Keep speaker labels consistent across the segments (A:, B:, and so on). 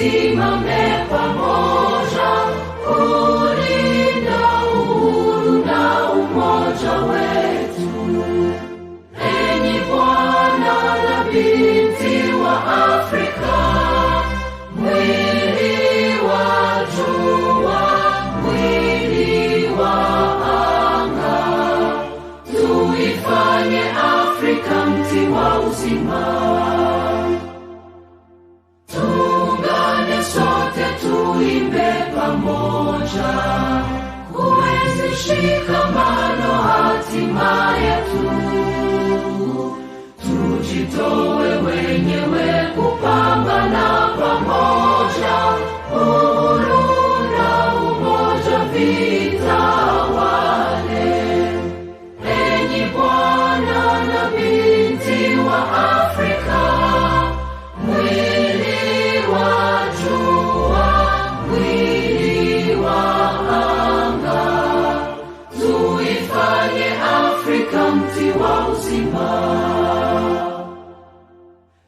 A: tusimame pamoja kulinda uhuru na umoja wetu. Enyi Bwana na binti wa Afrika, mwili wa jua, mwili wa anga, tuifanye Afrika mti wa uzima. Tuungane sote tuimbe pamoja, kuenzi shikamano hatima yetu. Tujitoe wenyewe kupambana pamoja, uhuru na umoja vitawale. Enyi Bwana na binti wa Afrika, mwili wa jua, mwili wa anga, tuifanye Afrika mti wa uzima.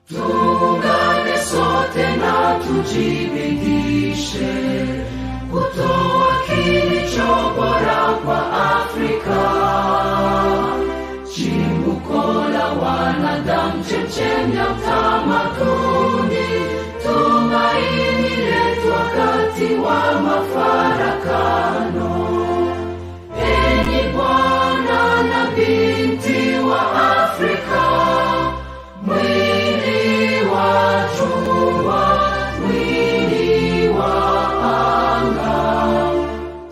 A: Tuungane sote na tujibidishe kutoa kilicho bora kwa Afrika, chimbuko la wanadamu, chemchemi ya utamaduni, tumaini letu wakati wa mafarakano. Enyi Bwana na binti wa Afrika, mwili wa jua, mwili wa anga,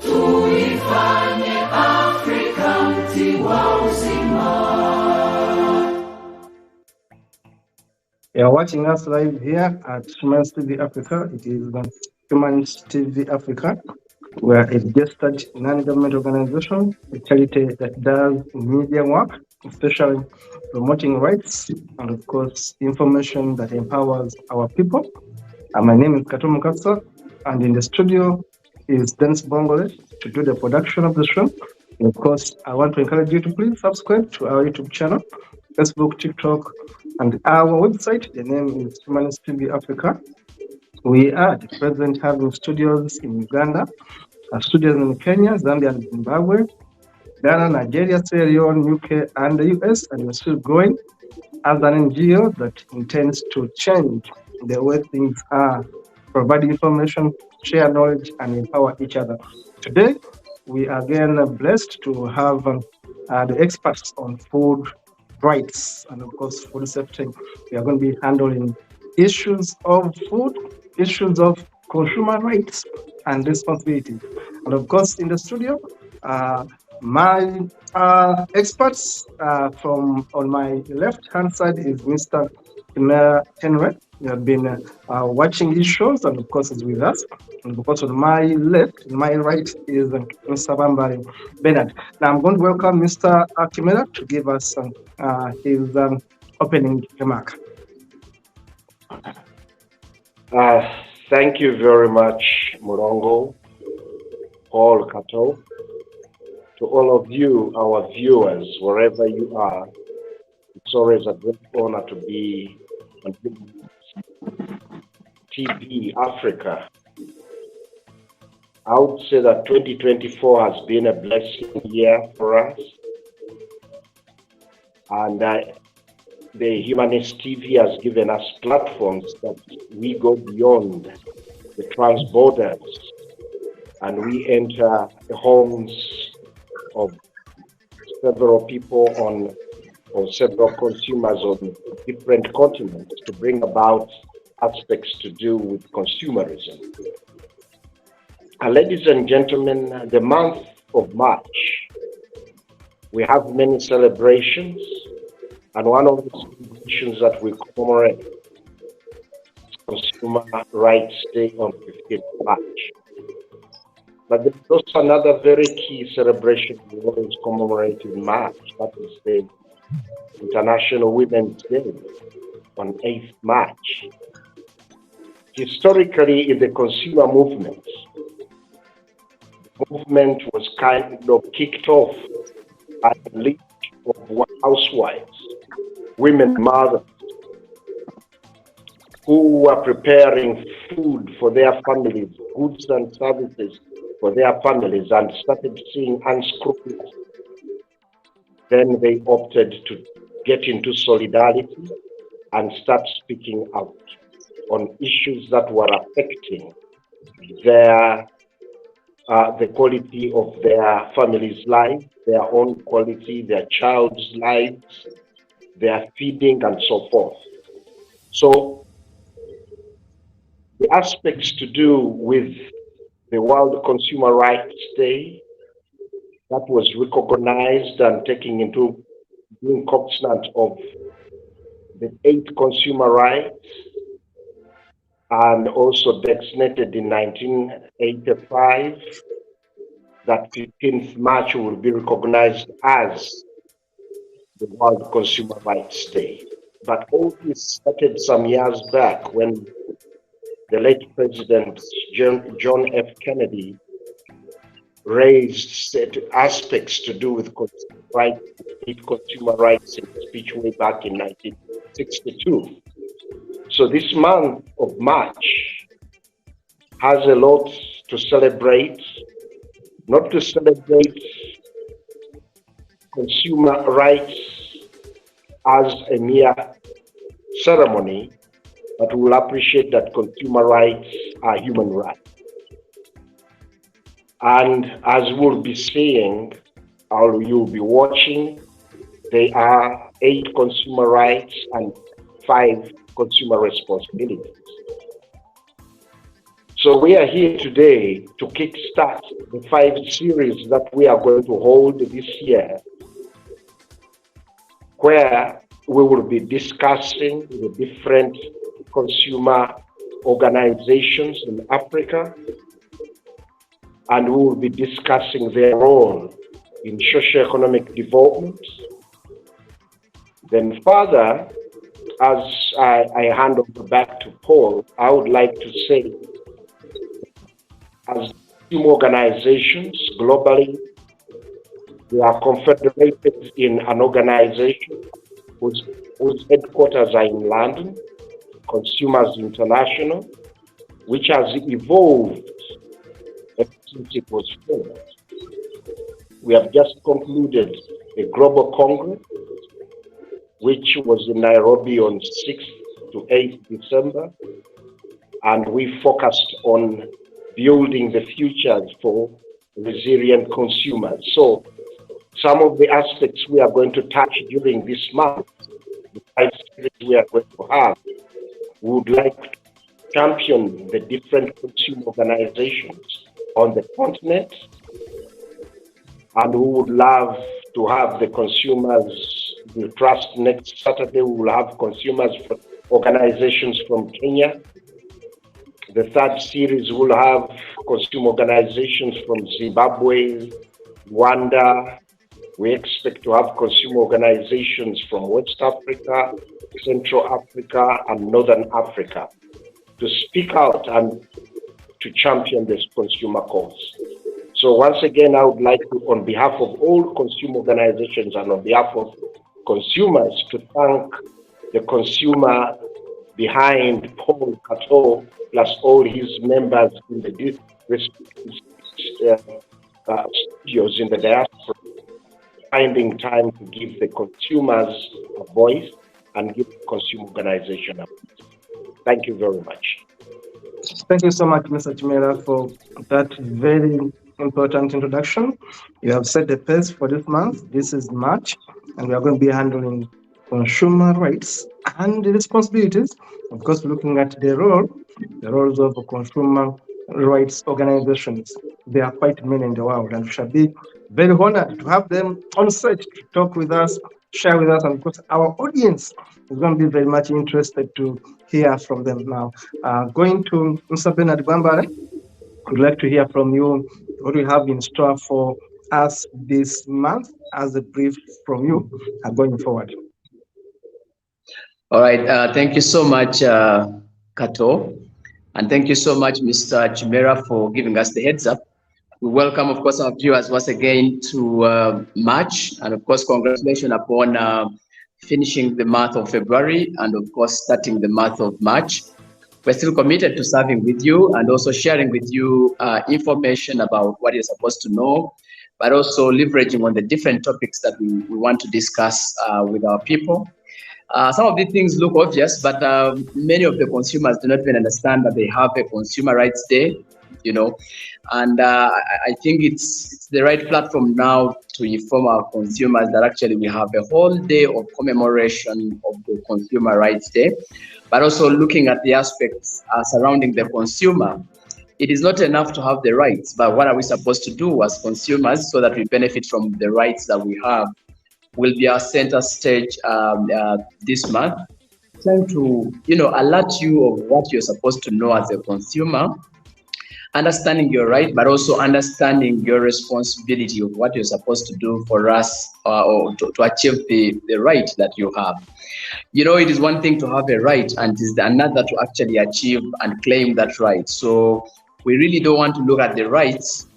A: tuifanye Afrika mti wa uzima.
B: You are watching us live here at Humanist TV Africa. It is Humanist TV Africa. We are a registered non-government organization, a charity that does media work, especially promoting rights and, of course, information that empowers our people. My name is Kato Mukasa, and in the studio is Dennis Bongole to do the production of the show. And of course, I want to encourage you to please subscribe to our YouTube channel, Facebook, TikTok, and our website. The name is Humanist TV Africa. We are at present having studios in Uganda, studios in Kenya, Zambia, and Zimbabwe, Ghana, Nigeria, Sierra Leone, UK, and the US, and we're still growing as an NGO that intends to change the way things are, provide information, share knowledge, and empower each other. Today, we are again blessed to have the experts on food rights and, of course, food safety. We are going to be handling issues of food, issues of consumer rights and responsibilities. And, of course, in the studio, my experts from on my left-hand side is Mr. Kimera Henry. You have been watching these shows and, of course, is with us. And of course, on my left, and my right is Mr. Bambari Bernard. Now, I'm going to welcome Mr. Kimera to give us his opening remark.
C: Thank you very much, Murongo, Paul Kato. To all of you, our viewers, wherever you are, it's always a great honor to be on TV Africa. I would say that 2024 has been a blessing year for us. And the Humanist TV has given us platforms that we go beyond the transborders and we enter the homes of several people or several consumers on different continents to bring about aspects to do with consumerism. Ladies and gentlemen, the month of March, we have many celebrations, and one of the celebrations that we commemorate is Consumer Rights Day on 15th March. But there's also another very key celebration we always commemorate in March. That is the International Women's Day on 8th March. Historically, in the consumer movement, the movement was kind of kicked off by the lead of housewives, women mothers, who were preparing food for their families, goods and services for their families, and started seeing unscrupulous. Then they opted to get into solidarity and start speaking out on issues that were affecting their the quality of their family's life, their own quality, their child's lives, their feeding, and so forth. So the aspects to do with the World Consumer Rights Day that was recognized and taken into being cognizant of the 8 consumer rights, and also designated in 1985 that 15th March will be recognized as the World Consumer Rights Day. But all this started some years back when the late President John F. Kennedy raised certain aspects to do with consumer rights in his speech way back in 1962. So this month of March has a lot to celebrate, not to celebrate consumer rights as a mere ceremony, but we will appreciate that consumer rights are human rights. And as we'll be seeing, or you'll be watching, there are 8 consumer rights and 5 consumer responsibilities. So we are here today to kickstart the 5 series that we are going to hold this year, where we will be discussing the different consumer organizations in Africa, and we will be discussing their role in socio-economic development. Then further, as I hand over back to Paul, I would like to say, as consumer organizations globally, they are confederated in an organization whose headquarters are in London, Consumers International, which has evolved since it was formed. We have just concluded a global congress, which was in Nairobi on 6th to 8th December, and we focused on building the futures for resilient consumers. So some of the aspects we are going to touch during this month, the 5 series we are going to have, we would like to champion the different consumer organizations on the continent, and we would love to have the consumers, the trust next Saturday, we will have consumers organizations from Kenya. The 3rd series will have consumer organizations from Zimbabwe, Rwanda. We expect to have consumer organizations from West Africa, Central Africa, and Northern Africa to speak out and to champion this consumer cause. So once again, I would like to, on behalf of all consumer organizations and on behalf of consumers, to thank the consumer behind Paul Kato, plus all his members in the studios in the diaspora, finding time to give the consumers a voice and give the consumer organization a voice. Thank you very much.
B: Thank you so much, Mr. Chimera, for that very important introduction. You have set the pace for this month. This is March, and we are going to be handling consumer rights and the responsibilities. Of course, looking at the roles of consumer rights organizations. There are quite many in the world, and we shall be very honored to have them on site to talk with us, share with us, and of course, our audience is going to be very much interested to hear from them now. Going to Mr. Bernard Bambare, we'd like to hear from you what we have in store for us this month as a brief from you going forward.
D: All right, thank you so much, Kato, and thank you so much, Mr. Chimera, for giving us the heads up. We welcome, of course, our viewers once again to March, and of course, congratulations upon finishing the month of February and of course starting the month of March. we're still committed to serving with you and also sharing with you information about what you're supposed to know, but also leveraging on the different topics that we want to discuss with our people. Some of these things look obvious, but many of the consumers do not even understand that they have a Consumer Rights Day, and I think it's the right platform now to inform our consumers that actually we have a whole day of commemoration of the Consumer Rights Day, but also looking at the aspects surrounding the consumer. It is not enough to have the rights, but what are we supposed to do as consumers so that we benefit from the rights that we have will be our center stage this month, trying to alert you of what you're supposed to know as a consumer, understanding your right, but also understanding your responsibility of what you're supposed to do for us or to achieve the right that you have. It is one thing to have a right, and it is another to actually achieve and claim that right. So we really don't want to look at the rights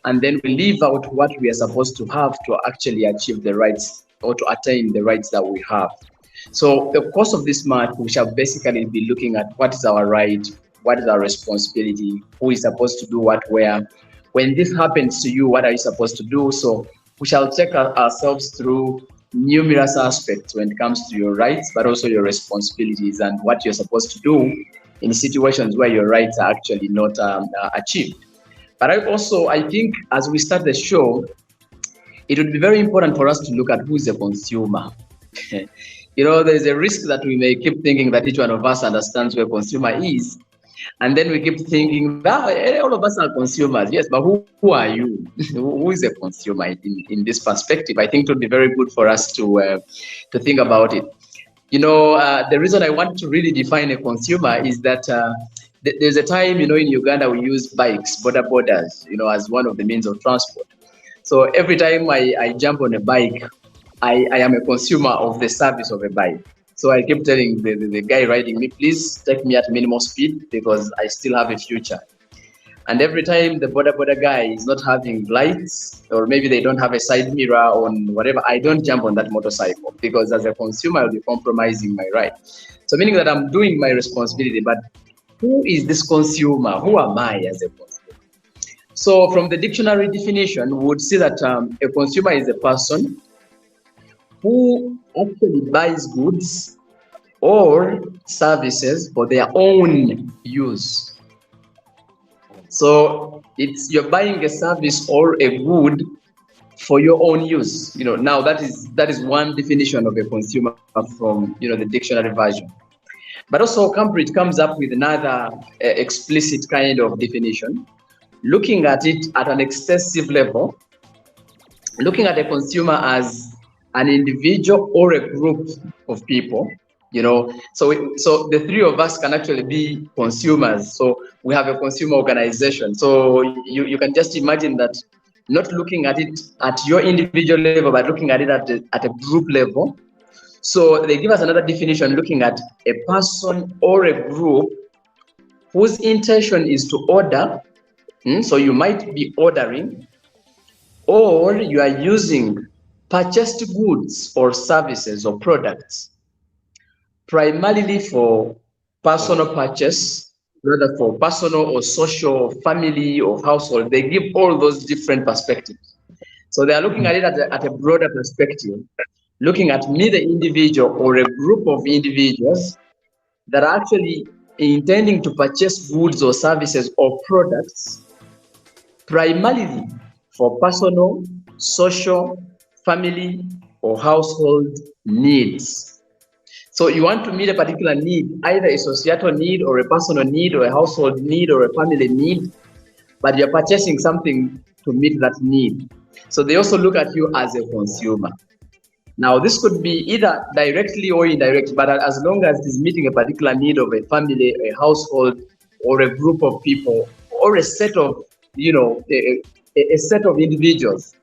D: and then we leave out what we are supposed to have to actually achieve the rights or to attain the rights that we have. So the course of this month, we shall basically be looking at what is our right, what is our responsibility, who is supposed to do what, where. When this happens to you, what are you supposed to do? So we shall check ourselves through numerous aspects when it comes to your rights, but also your responsibilities and what you're supposed to do in situations where your rights are actually not achieved. But I think as we start the show, it would be very important for us to look at who is the consumer. There's a risk that we may keep thinking that each one of us understands where consumer is. And then we keep thinking that all of us are consumers. Yes, but who are you? Who is a consumer in this perspective? I think it would be very good for us to think about it. The reason I want to really define a consumer is that there's a time, in Uganda we use bikes, borders, as one of the means of transport. So every time I jump on a bike, I am a consumer of the service of a bike. So I keep telling the guy riding me, please take me at minimal speed because I still have a future. And every time the border guy is not having lights, or maybe they don't have a side mirror on whatever, I don't jump on that motorcycle because as a consumer, I'll be compromising my right. So meaning that I'm doing my responsibility, but who is this consumer? Who am I as a consumer? So from the dictionary definition, we would see that a consumer is a person who actually buys goods or services for their own use. So you're buying a service or a good for your own use. Now that is one definition of a consumer from the dictionary version. But also Cambridge comes up with another explicit kind of definition, looking at it at an extensive level, looking at a consumer as an individual or a group of people, so the three of us can actually be consumers. So we have a consumer organization. So you can just imagine that, not looking at it at your individual level, but looking at it at a group level. So they give us another definition, looking at a person or a group whose intention is to order. So you might be ordering, or you are using purchased goods or services or products, primarily for personal purchase, rather for personal or social, family or household. They give all those different perspectives. So they are looking at it at a broader perspective, looking at me, the individual, or a group of individuals that are actually intending to purchase goods or services or products, primarily for personal, social, family, or household needs. So you want to meet a particular need, either a societal need or a personal need or a household need or a family need, but you're purchasing something to meet that need. So they also look at you as a consumer. Now, this could be either directly or indirectly, but as long as it is meeting a particular need of a family, a household, or a group of people, or a set of, a set of individuals,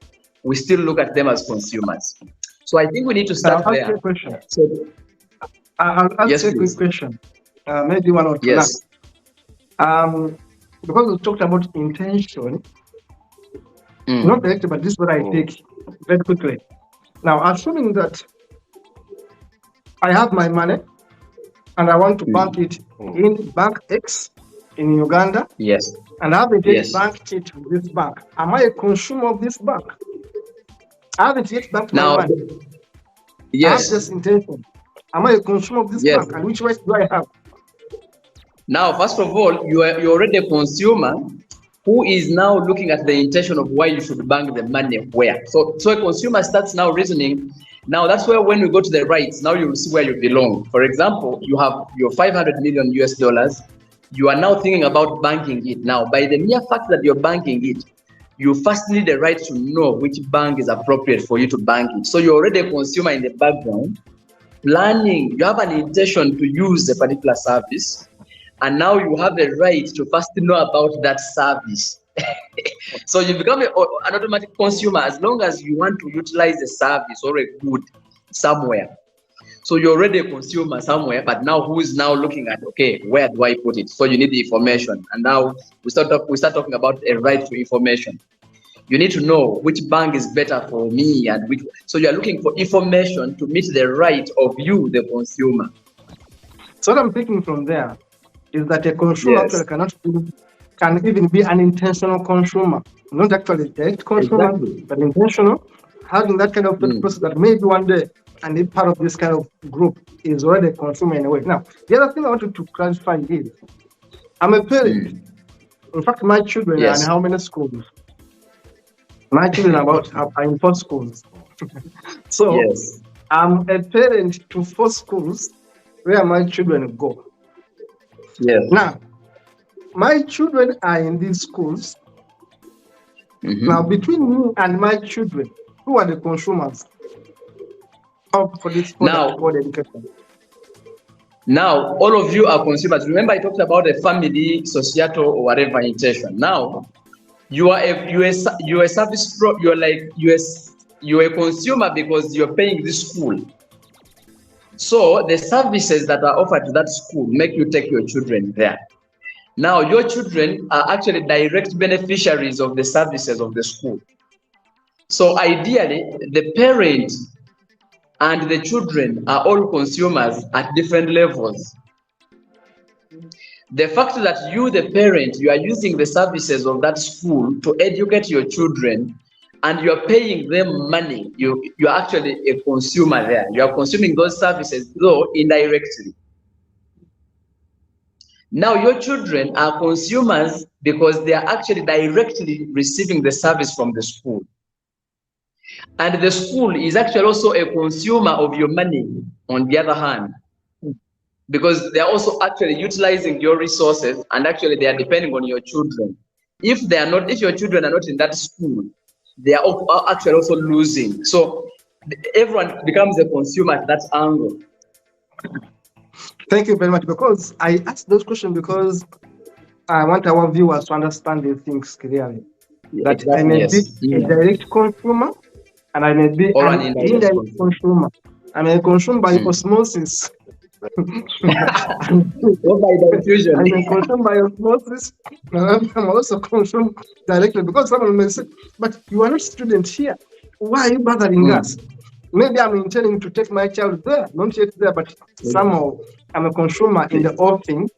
D: we still look at them as consumers. So I think we need to start there.
B: I'll ask you a question. I'll ask you a quick question. Maybe one or two.
D: Yes.
B: Because we talked about intention, not directly, but this is what I take very quickly. Now, assuming that I have my money and I want to bank it in Bank X in Uganda,
D: Yes.
B: and I haven't
D: Yes.
B: yet banked it with this bank, am I a consumer of this bank? I haven't yet banked my
D: Now,
B: money. I have
D: yes.
B: this intention. Am I a consumer of this
D: Yes.
B: bank? And which rights do I have?
D: Now, first of all, you're already a consumer who is now looking at the intention of why you should bank the money where. So a consumer starts now reasoning. Now that's where when you go to the rights, now you will see where you belong. For example, you have your 500 million US dollars. You are now thinking about banking it. Now, by the mere fact that you're banking it, you first need the right to know which bank is appropriate for you to bank it. So you're already a consumer in the background, planning, you have an intention to use a particular service, and now you have the right to first know about that service. So you become an automatic consumer as long as you want to utilize a service or a good somewhere. So you're already a consumer somewhere, but now who is now looking at, okay, where do I put it? So you need the information. And now we start talking about a right to information. You need to know which bank is better for me, and which. So you're looking for information to meet the right of you, the consumer.
B: So what I'm thinking from there is that a consumer
D: Yes.
B: actually can even be an intentional consumer, not actually a direct consumer,
D: Exactly.
B: but intentional, having that kind of thought process that maybe one day, and if part of this kind of group is already a consumer in a way. Now, the other thing I wanted to clarify is, I'm a parent. In fact, my children are in how many schools? My children are in 4 schools. So
D: Yes.
B: I'm a parent to 4 schools where my children go.
D: Yes.
B: Now, my children are in these schools. Now, between me and my children, who are the consumers for this product called education?
D: Now, all of you are consumers. Remember, I talked about a family, societal, or whatever intention. Now, you're a service pro. You're a consumer because you're paying this school. So the services that are offered to that school make you take your children there. Now, your children are actually direct beneficiaries of the services of the school. So ideally, the parent and the children are all consumers at different levels. The fact that you, the parent, you are using the services of that school to educate your children, and you are paying them money, you're actually a consumer there. You are consuming those services, though indirectly. Now, your children are consumers because they are actually directly receiving the service from the school. And the school is actually also a consumer of your money, on the other hand, because they are also actually utilizing your resources, and actually they are depending on your children. If your children are not in that school, they are actually also losing. So everyone becomes a consumer at that angle.
B: Thank you very much. Because I asked those questions because I want our viewers to understand these things clearly. That I may be a direct consumer, and I may be an indirect consumer. I may consume by osmosis.
D: Or by diffusion.
B: I may consume by osmosis. I'm also consumed directly, because someone may say, but you are not students here. Why are you bothering us? Maybe I'm intending to take my child there, not yet there, but somehow I'm a consumer in the offing,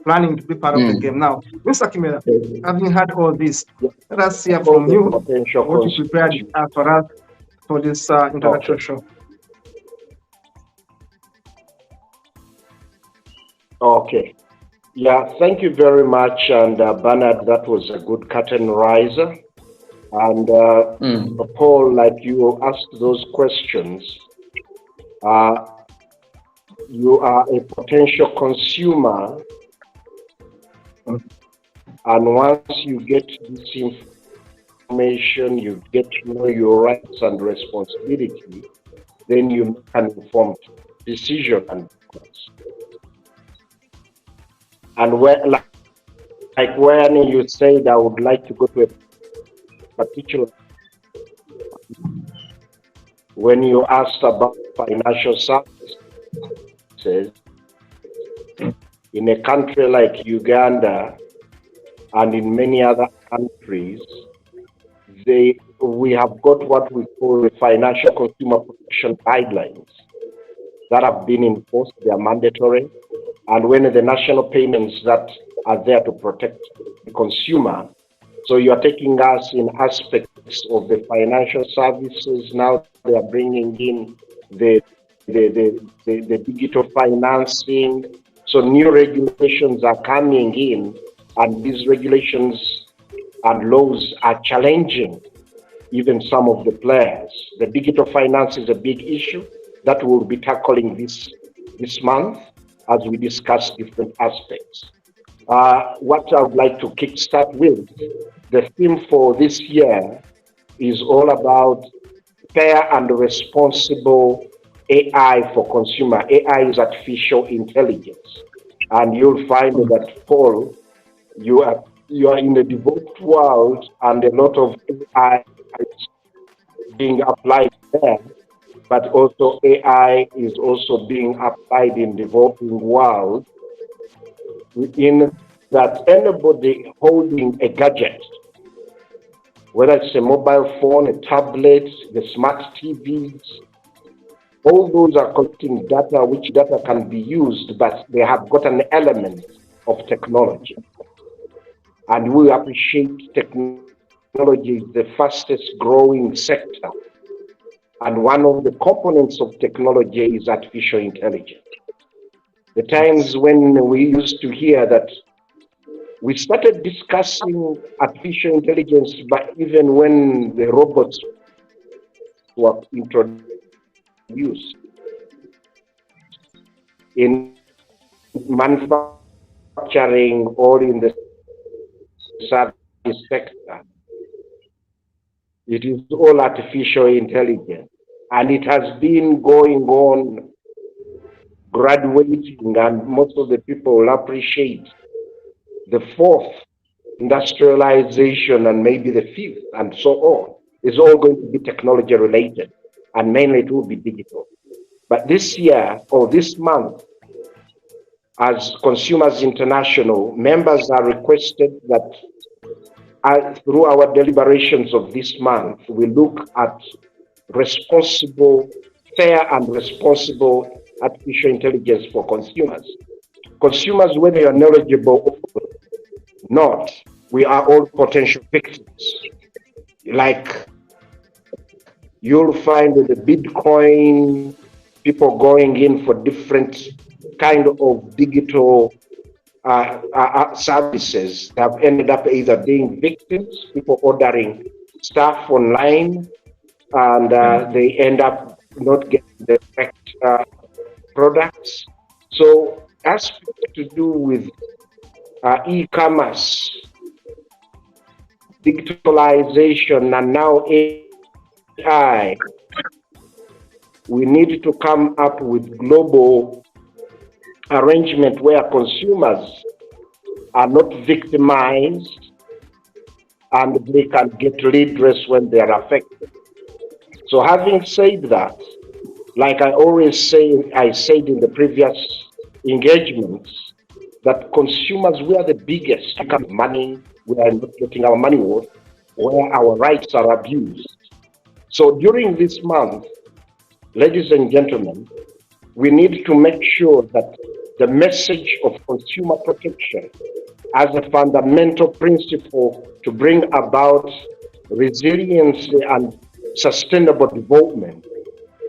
B: planning to be part of the game. Now, Mr. Kimera, having had all this, let us hear from you what you prepared for us for this introduction show.
C: Okay. Yeah, thank you very much. And Bernard, that was a good curtain riser. And Paul, like you asked those questions, you are a potential consumer. And once you get this information, you get to know your rights and responsibility, then you make an informed decision. And when you said, I would like to go to a particular, when you asked about financial services, in a country like Uganda and in many other countries, we have got what we call the Financial Consumer Protection Guidelines that have been enforced. They are mandatory, and when the national payments that are there to protect the consumer. So you are taking us in aspects of the financial services. Now they are bringing in the digital financing. So new regulations are coming in, and these regulations and laws are challenging even some of the players. The digital finance is a big issue that we'll be tackling this month as we discuss different aspects. What I would like to kickstart with, the theme for this year is all about fair and responsible AI for consumer. AI is artificial intelligence. And you'll find that, Paul, you are in a developed world, and a lot of AI is being applied there, but also AI is also being applied in developing world, in that anybody holding a gadget, whether it's a mobile phone, a tablet, the smart TVs, all those are collecting data, which data can be used, but they have got an element of technology. And we appreciate technology is the fastest growing sector. And one of the components of technology is artificial intelligence. The times when we used to hear that we started discussing artificial intelligence, but even when the robots were introduced in manufacturing or in the service sector, it is all artificial intelligence. And it has been going on graduating, and most of the people will appreciate the fourth industrialization and maybe the fifth and so on is all going to be technology related, and mainly it will be digital. But this year or this month, as Consumers International, members are requested that through our deliberations of this month, we look at responsible, fair and responsible artificial intelligence for consumers. Consumers, whether you are knowledgeable or not, we are all potential victims. Like you'll find the Bitcoin, people going in for different kind of digital services have ended up either being victims, people ordering stuff online, and they end up not getting the correct products. So aspects to do with e-commerce, digitalization, and now AI, we need to come up with global arrangement where consumers are not victimized and they can get redress when they are affected. So having said that, like I always say, I said in the previous engagements, that consumers, we are the biggest money, we are not getting our money worth, where our rights are abused. So during this month, ladies and gentlemen, we need to make sure that the message of consumer protection as a fundamental principle to bring about resilience and sustainable development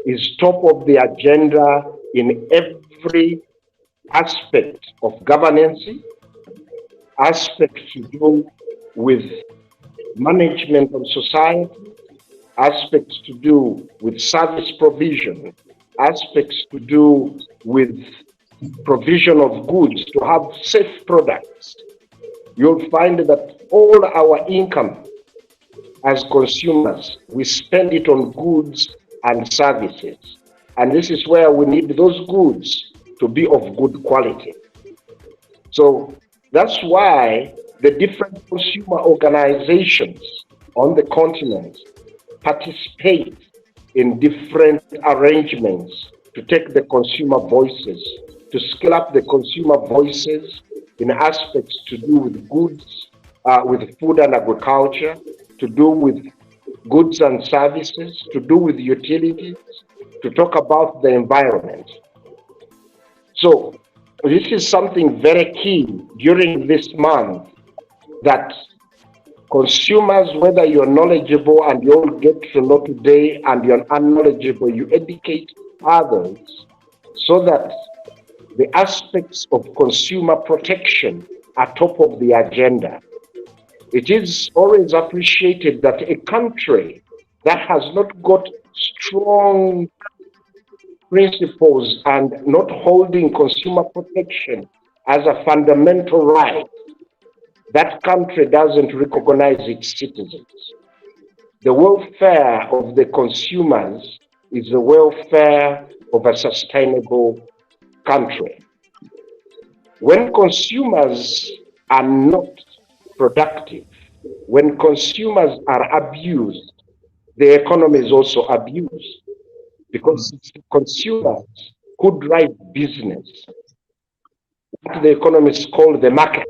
C: is top of the agenda in every aspect of governance, aspects to do with management of society, aspects to do with service provision, aspects to do with provision of goods, to have safe products. You'll find that all our income as consumers, we spend it on goods and services. And this is where we need those goods to be of good quality. So that's why the different consumer organizations on the continent participate in different arrangements to take the consumer voices, to scale up the consumer voices in aspects to do with goods, with food and agriculture, to do with goods and services, to do with utilities, to talk about the environment. So this is something very key during this month, that consumers, whether you're knowledgeable and you all get to know today, and you're unknowledgeable, you educate others so that the aspects of consumer protection are top of the agenda. It is always appreciated that a country that has not got strong principles and not holding consumer protection as a fundamental right, that country doesn't recognize its citizens. The welfare of the consumers is the welfare of a sustainable country. When consumers are not productive, when consumers are abused, the economy is also abused, because it's consumers who drive business. What the economists call the market.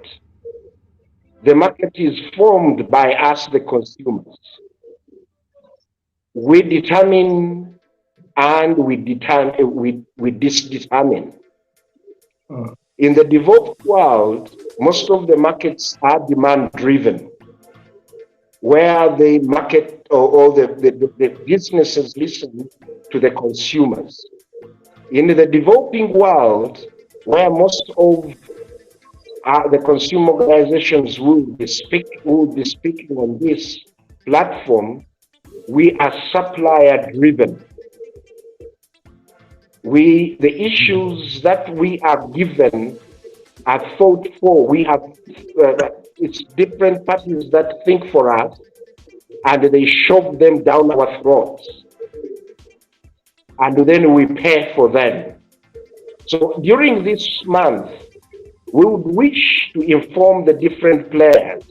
C: The market is formed by us, the consumers. We determine and we disdetermine. In the developed world, most of the markets are demand-driven, where the market or the businesses listen to the consumers. In the developing world, where most of the consumer organizations will be speaking on this platform, we are supplier-driven. The issues that we are given are thought for. We have it's different parties that think for us, and they shove them down our throats, and then we pay for them. So during this month, we would wish to inform the different players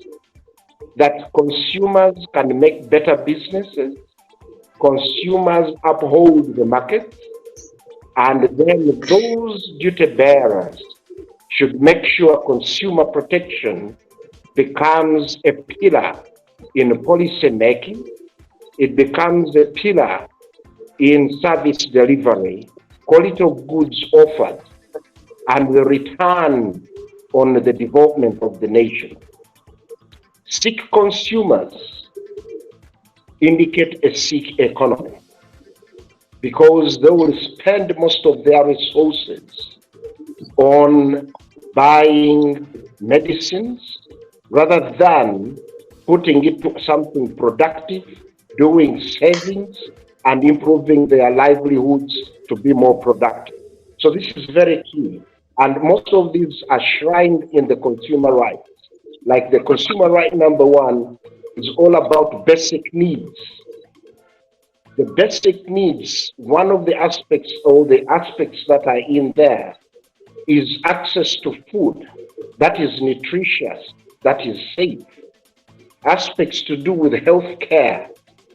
C: that consumers can make better businesses, consumers uphold the market, and then those duty bearers should make sure consumer protection becomes a pillar in policy making, it becomes a pillar in service delivery, quality of goods offered, and the return on the development of the nation. Sick consumers indicate a sick economy, because they will spend most of their resources on buying medicines rather than putting it to something productive, doing savings, and improving their livelihoods to be more productive. So this is very key. And most of these are shrined in the consumer rights. Like the consumer right number 1 is all about basic needs. The basic needs, one of the aspects or the aspects that are in there is access to food that is nutritious, that is safe. Aspects to do with health care.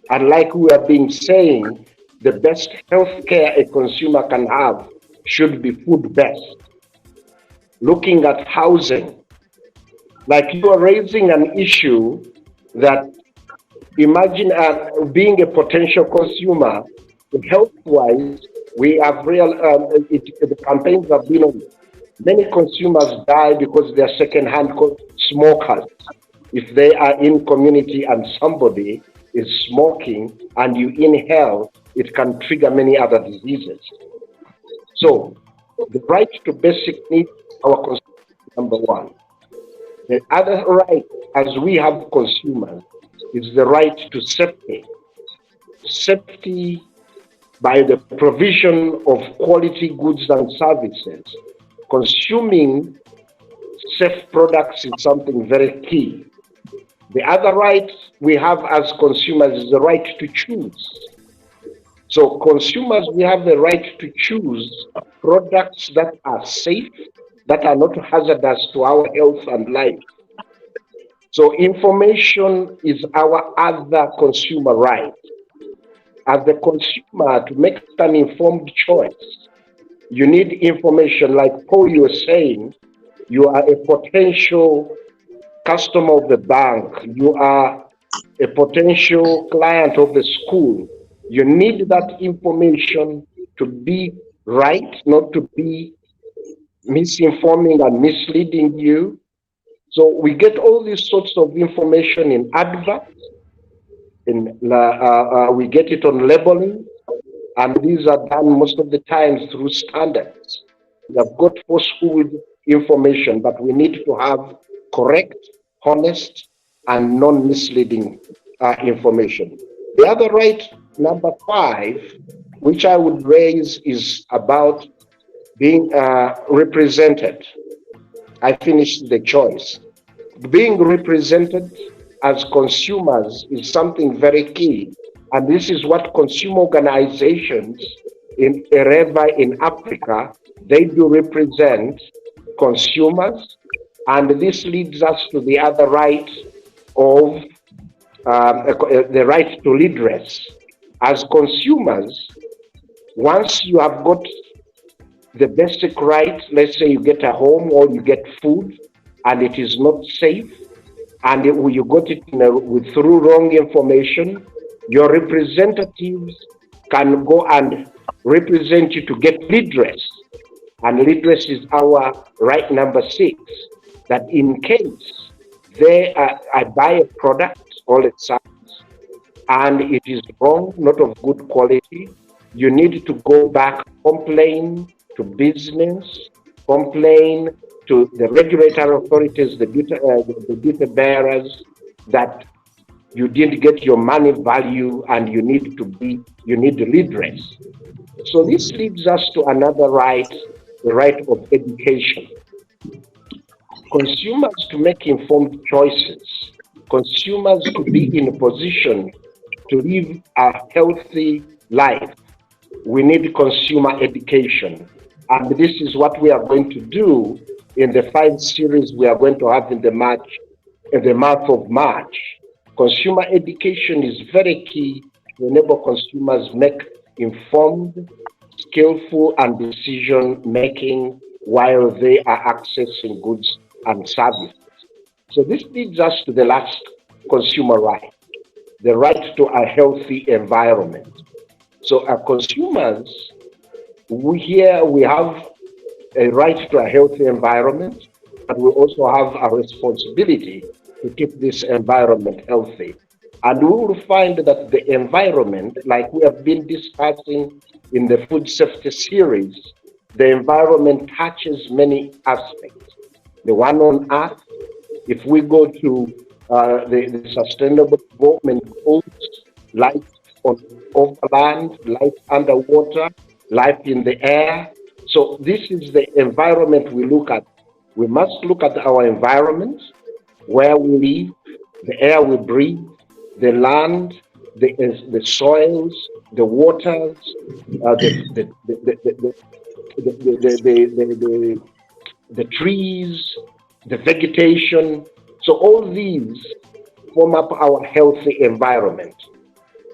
C: And like we have been saying, the best health care a consumer can have should be food-based. Looking at housing, like you are raising an issue that, imagine being a potential consumer, health-wise, we have the campaigns have been on. Many consumers die because they are second-hand smokers. If they are in community and somebody is smoking and you inhale, it can trigger many other diseases. So the right to basic needs, our consumer, number 1. The other right, as we have consumers, is the right to safety. Safety by the provision of quality goods and services. Consuming safe products is something very key. The other right we have as consumers is the right to choose. So consumers, we have the right to choose products that are safe, that are not hazardous to our health and life. So information is our other consumer right. As the consumer, to make an informed choice, you need information. Like Paul, you were saying, you are a potential customer of the bank, you are a potential client of the school. You need that information to be right, not to be misinforming and misleading you. So we get all these sorts of information in adverts, we get it on labeling, and these are done most of the times through standards. We have got falsehood information, but we need to have correct, honest, and non-misleading information. The other right, number 5, which I would raise, is about being represented. I finished the choice. Being represented as consumers is something very key. And this is what consumer organizations in wherever in Africa, they do represent consumers. And this leads us to the other right of the right to redress. As consumers, once you have got the basic right, let's say you get a home or you get food and it is not safe, and you got it through wrong information, your representatives can go and represent you to get redress. And redress is our right number 6, that in case I buy a product, all it sounds, and it is wrong, not of good quality, you need to go back, complain to business, complain to the regulatory authorities, the duty bearers, that you didn't get your money value and you need redress. So this leads us to another right, the right of education. Consumers to make informed choices, consumers to be in a position to live a healthy life, we need consumer education. And this is what we are going to do in the 5 series we are going to have in the month of March. Consumer education is very key to enable consumers make informed, skillful, and decision-making while they are accessing goods and services. So this leads us to the last consumer right, the right to a healthy environment. So as consumers, we have a right to a healthy environment, but we also have a responsibility to keep this environment healthy. And we will find that the environment, like we have been discussing in the food safety series, the environment touches many aspects. The one on earth, if we go to the sustainable development goals, life over land, life underwater, life in the air. So this is the environment we look at. We must look at our environment, where we live, the air we breathe, the land, the soils, the waters, the trees, the vegetation. So all these form up our healthy environment.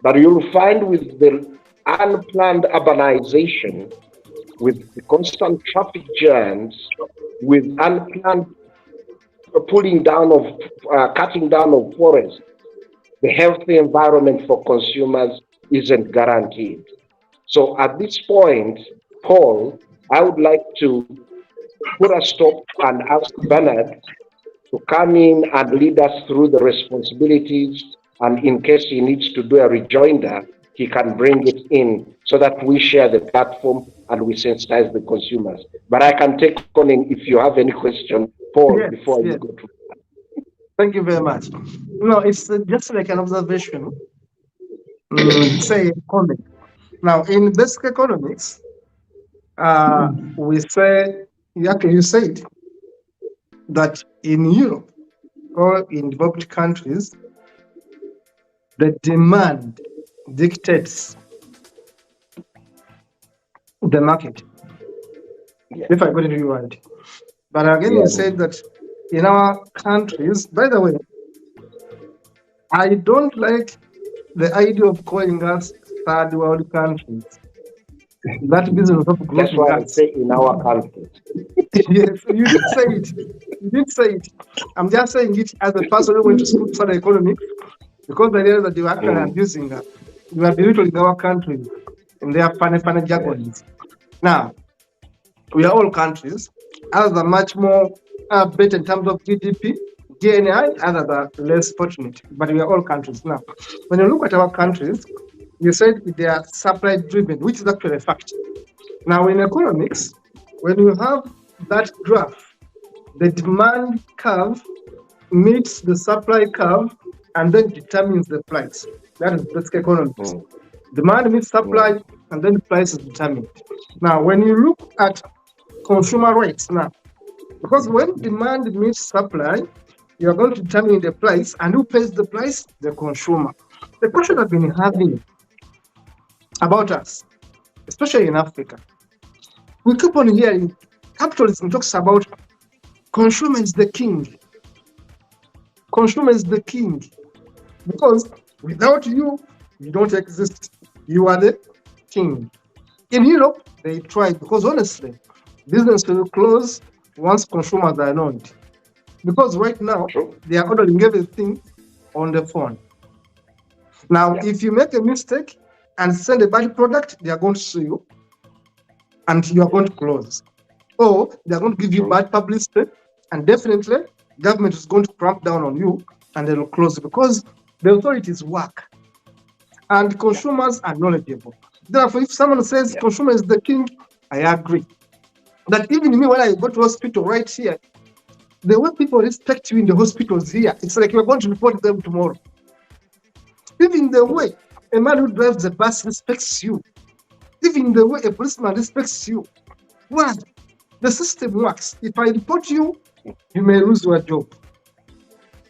C: But you'll find with the unplanned urbanization, with the constant traffic jams, with unplanned cutting down of forests, the healthy environment for consumers isn't guaranteed. So at this point, Paul, I would like to put a stop and ask Bernard to come in and lead us through the responsibilities, and in case he needs to do a rejoinder, he can bring it in so that we share the platform and we sensitize the consumers. But I can take on if you have any question, Paul, before you go to.
B: Thank you very much. No, it's just like an observation, say comment. Now, in basic economics, we say, you said that in Europe or in developed countries, the demand dictates the market. Yeah. If I got it right. But again, you said that in our countries, by the way, I don't like the idea of calling us third world countries. That business of growth.
C: That's why I say in our country.
B: Yes, you did say it. You did say it. I'm just saying it as a person who went to school for economics, because I realize that you are actually abusing that. You are belittling our country in their funny jargons. Now, we are all countries, Others are much more better in terms of GDP, GNI, others are less fortunate. But we are all countries now. When you look at our countries, you said they are supply driven, which is actually a fact. Now, in economics, when you have that graph, the demand curve meets the supply curve and then determines the price. That is basic economics. Demand meets supply and then price is determined. Now, when you look at consumer rights now, because when demand meets supply, you are going to determine the price, and who pays the price? The consumer. The question I've been having about us, especially in Africa, we keep on hearing capitalism talks about consumer is the king. Consumer is the king. Because without you, you don't exist. You are the king. In Europe, they tried, because honestly, business will close once consumers are annoyed. Because right now, they are ordering everything on the phone. Now, if you make a mistake and send a bad product, they are going to sue you and you are going to close. Or they are going to give you bad publicity, and definitely government is going to cramp down on you and they will close because the authorities work and consumers are knowledgeable. Therefore, if someone says consumer is the king, I agree. But even me, when I go to hospital right here, the way people respect you in the hospitals here, it's like you're going to report them tomorrow. Even the way a man who drives a bus respects you, even the way a policeman respects you. Why? The system works. If I report you, you may lose your job.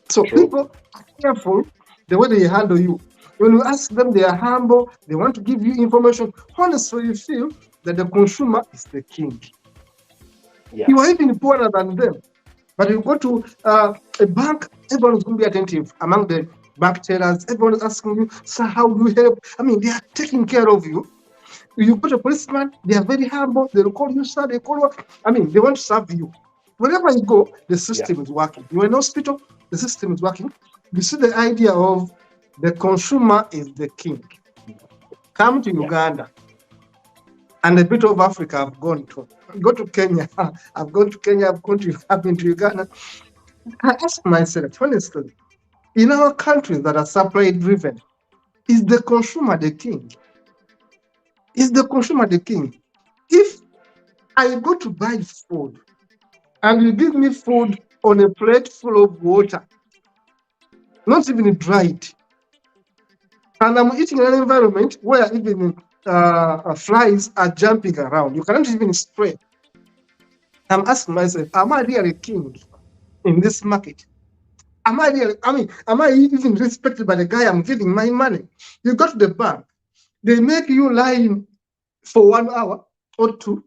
B: So people are careful the way they handle you. When you ask them, they are humble, they want to give you information. Honestly, you feel that the consumer is the king. You are even poorer than them. But you go to a bank, everyone is going to be attentive. Among the bank tellers, everyone is asking you, sir, how do you help? I mean, they are taking care of you. You go to a policeman, they are very humble. They will call you, sir, they call you. I mean, they want to serve you. Wherever you go, the system is working. You're in hospital, the system is working. You see the idea of the consumer is the king. Come to Uganda, and a bit of Africa I've gone to. Go to Kenya. I've gone to Kenya, I've been to Uganda. I ask myself, honestly, in our countries that are supply driven, is the consumer the king? Is the consumer the king? If I go to buy food and you give me food on a plate full of water, not even dried, and I'm eating in an environment where even flies are jumping around, you cannot even spray. I'm asking myself, am I really king in this market? Am I even respected by the guy I'm giving my money? You go to the bank, they make you lie for 1 hour or two.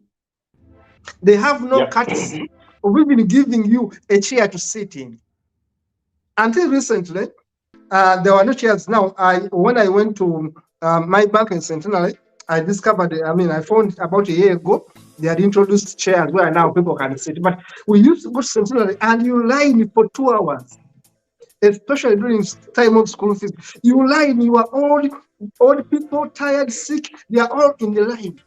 B: They have no courtesy of even giving you a chair to sit in. Until recently, there were no chairs. Now, when I went to my bank in Centenary, I discovered, I found about a year ago, they had introduced chairs where now people can sit. But we used to go to Centenary and you line for 2 hours, especially during time of school fees. You line, you are all people, tired, sick, they are all in the line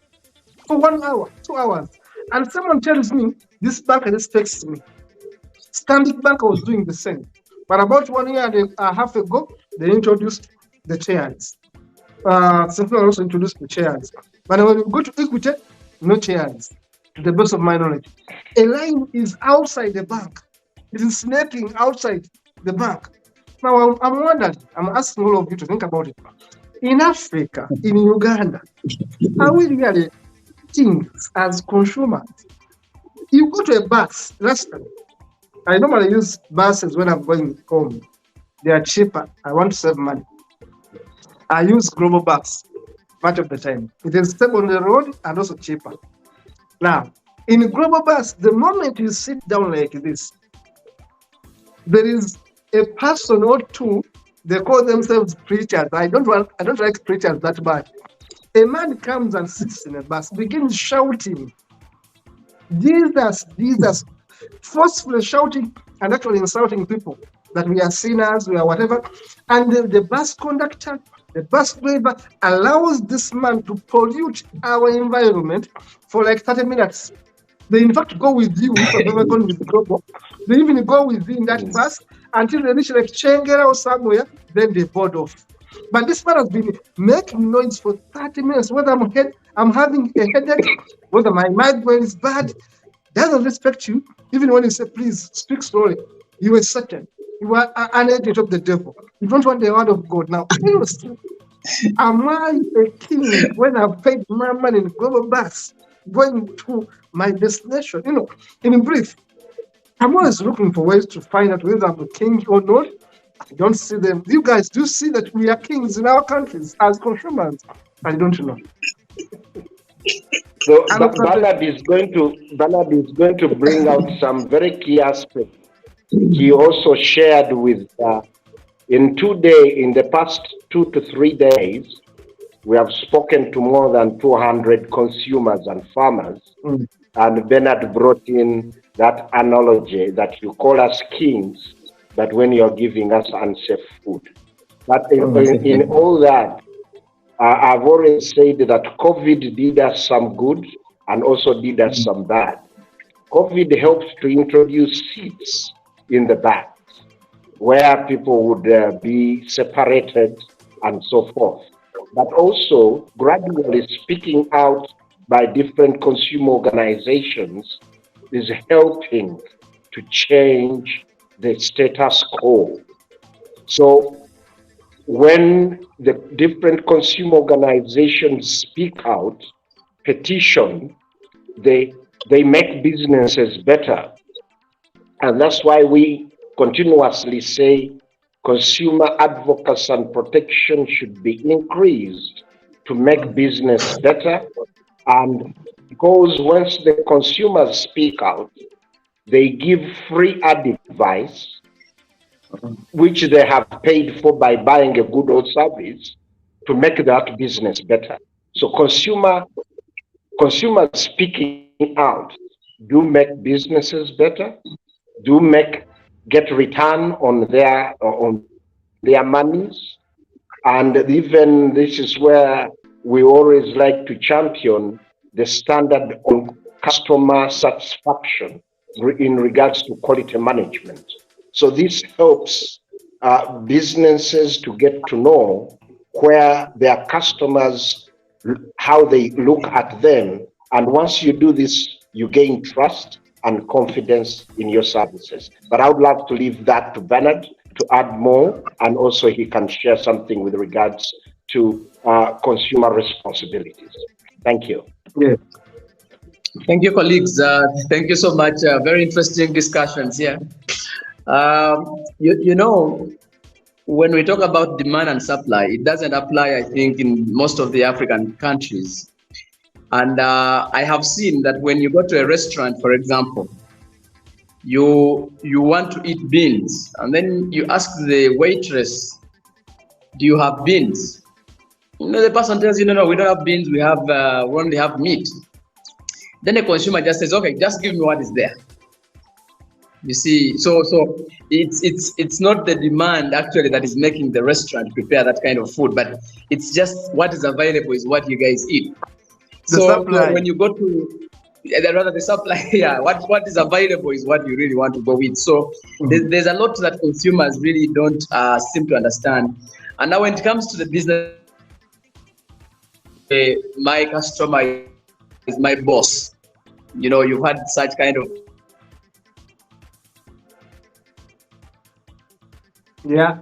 B: for 1 hour, 2 hours. And someone tells me, this bank respects me. Standard Bank was doing the same. But about 1 year and a half ago, they introduced the chairs. Centenary also introduced the chairs. But when you go to Equity, no chairs, to the best of my knowledge. A line is outside the bank. It is snaking outside the bank. Now, I'm wondering, I'm asking all of you to think about it. In Africa, in Uganda, are we really kings as consumers? You go to a bus, I normally use buses when I'm going home. They are cheaper. I want to save money. I use Global Bus much of the time. It is stable on the road and also cheaper. Now, in a Global Bus, the moment you sit down like this, there is a person or two, they call themselves preachers. I don't like preachers that bad. A man comes and sits in a bus, begins shouting, Jesus, Jesus, forcefully shouting and actually insulting people that we are sinners, we are whatever. And the bus conductor, the bus driver allows this man to pollute our environment for like 30 minutes. They in fact go with you if you've ever gone with Global. They even go with you in that bus until they reach like Chengera or somewhere, then they board off. But this man has been making noise for 30 minutes, whether I'm having a headache, whether my migraine is bad, doesn't respect you. Even when you say, please speak slowly, you are certain. You are an agent of the devil. You don't want the word of God. Now, am I a king when I've paid my money in Global Bus going to my destination? In brief, I'm always looking for ways to find out whether I'm a king or not. I don't see them. You guys do see that we are kings in our countries as consumers. I don't know.
C: So Bernard is going to bring out some very key aspects. He also shared with in the past 2 to 3 days, we have spoken to more than 200 consumers and farmers. And Bernard brought in that analogy that you call us kings, but when you're giving us unsafe food. But in all that, I've always said that COVID did us some good and also did us some bad. COVID helped to introduce seats in the bags where people would be separated and so forth. But also gradually speaking out by different consumer organizations is helping to change the status quo. So when the different consumer organizations speak out, petition, they make businesses better. And that's why we continuously say consumer advocacy and protection should be increased to make business better. And because once the consumers speak out, they give free advice, which they have paid for by buying a good or service to make that business better. So consumers speaking out do make businesses better, get return on their monies. And even this is where we always like to champion the standard on customer satisfaction in regards to quality management. So this helps businesses to get to know where their customers, how they look at them. And once you do this, you gain trust and confidence in your services. But I would love to leave that to Bernard to add more, and also he can share something with regards to consumer responsibilities. Thank you.
B: Yeah.
D: Thank you, colleagues. Thank you so much. Very interesting discussions here. You know, when we talk about demand and supply, it doesn't apply, I think, in most of the African countries. And I have seen that when you go to a restaurant, for example, you want to eat beans, and then you ask the waitress, do you have beans? The person tells you, no, we don't have beans, we only have meat. Then the consumer just says, okay, just give me what is there. You see, so it's not the demand actually that is making the restaurant prepare that kind of food, but it's just what is available is what you guys eat. So when you go to, rather the supply, yeah, what is available is what you really want to go with. So there's a lot that consumers really don't seem to understand. And now when it comes to the business, my customer is my boss. You know, you've had such kind of.
B: Yeah,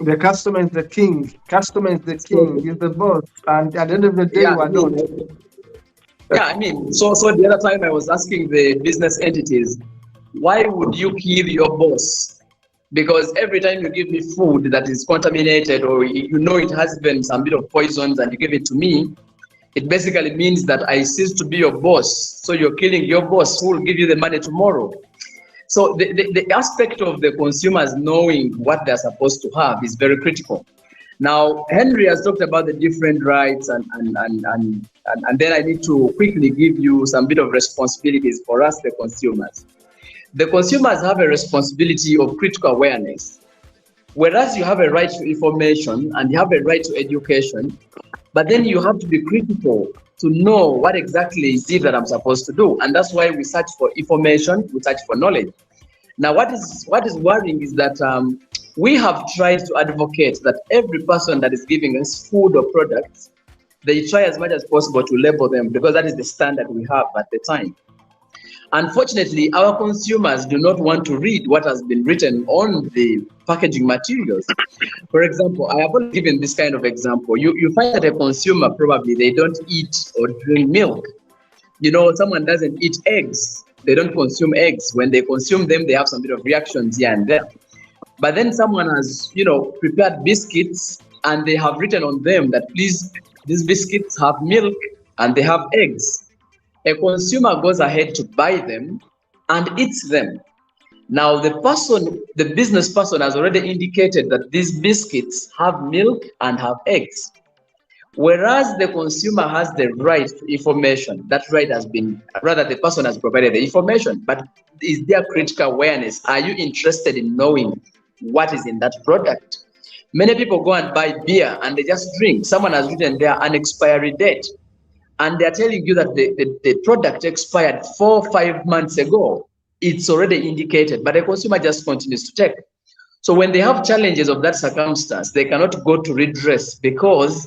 B: the customer is the king. Customer is the king. He's the boss. And at the end of the day, we're not.
D: Yeah, I mean, so the other time I was asking the business entities, why would you kill your boss? Because every time you give me food that is contaminated, or you know it has been some bit of poisons, and you give it to me, it basically means that I cease to be your boss. So you're killing your boss who will give you the money tomorrow. So the aspect of the consumers knowing what they're supposed to have is very critical. Now, Henry has talked about the different rights, and then I need to quickly give you some bit of responsibilities for us, the consumers. The consumers have a responsibility of critical awareness. Whereas you have a right to information and you have a right to education, But then you have to be critical to know what exactly is it that I'm supposed to do. And that's why we search for information, we search for knowledge. Now, what is worrying is that we have tried to advocate that every person that is giving us food or products, they try as much as possible to label them, because that is the standard we have at the time. Unfortunately, our consumers do not want to read what has been written on the packaging materials. For example, I have already given this kind of example. You find that a consumer, probably they don't eat or drink milk. You know, someone doesn't eat eggs. They don't consume eggs. When they consume them, they have some bit of reactions here and there. But then someone has, you know, prepared biscuits, and they have written on them that, please, these biscuits have milk and they have eggs. A consumer goes ahead to buy them and eats them. Now, the business person has already indicated that these biscuits have milk and have eggs. Whereas the consumer has the right to information, that right has been, rather the person has provided the information, but is there critical awareness? Are you interested in knowing what is in that product? Many people go and buy beer and they just drink. Someone has written there an expiry date, and they're telling you that the product expired 4 or 5 months ago. It's already indicated, but the consumer just continues to take. So when they have challenges of that circumstance, they cannot go to redress because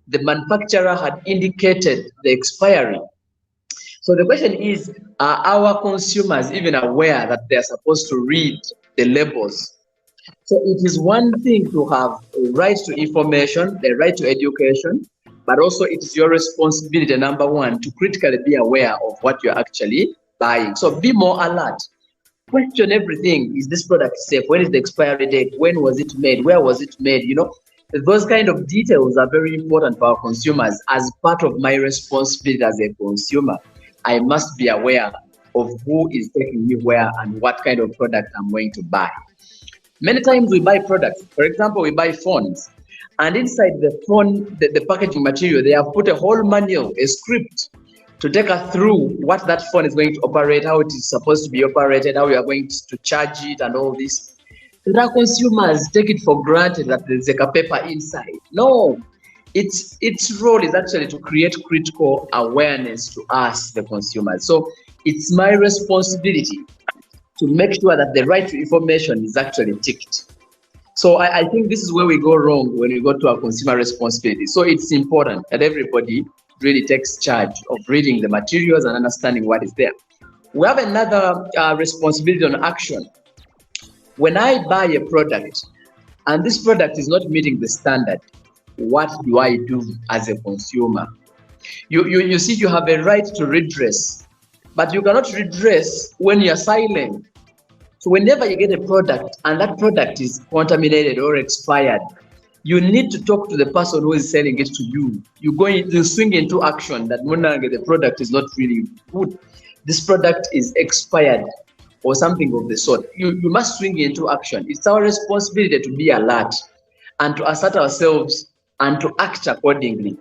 D: the manufacturer had indicated the expiry. So the question is, are our consumers even aware that they're supposed to read the labels? So it is one thing to have a right to information, the right to education, but also it is your responsibility, number one, to critically be aware of what you're actually buying. So be more alert. Question everything. Is this product safe? When is the expiry date? When was it made? Where was it made? You know, those kind of details are very important for our consumers. As part of my responsibility as a consumer, I must be aware of who is taking me where and what kind of product I'm going to buy. Many times we buy products. For example, we buy phones. And inside the phone, the packaging material, they have put a whole manual, a script, to take us through what that phone is going to operate, how it is supposed to be operated, how we are going to charge it, and all this. And our consumers take it for granted that there's like a paper inside. No, its role is actually to create critical awareness to us, the consumers. So it's my responsibility to make sure that the right to information is actually ticked. So I think this is where we go wrong when we go to our consumer responsibility. So it's important that everybody really takes charge of reading the materials and understanding what is there. We have another responsibility on action. When I buy a product and this product is not meeting the standard, what do I do as a consumer? You see, you have a right to redress, but you cannot redress when you're silent. So whenever you get a product and that product is contaminated or expired, you need to talk to the person who is selling it to you. You swing into action that the product is not really good. This product is expired or something of the sort. You must swing into action. It's our responsibility to be alert and to assert ourselves and to act accordingly.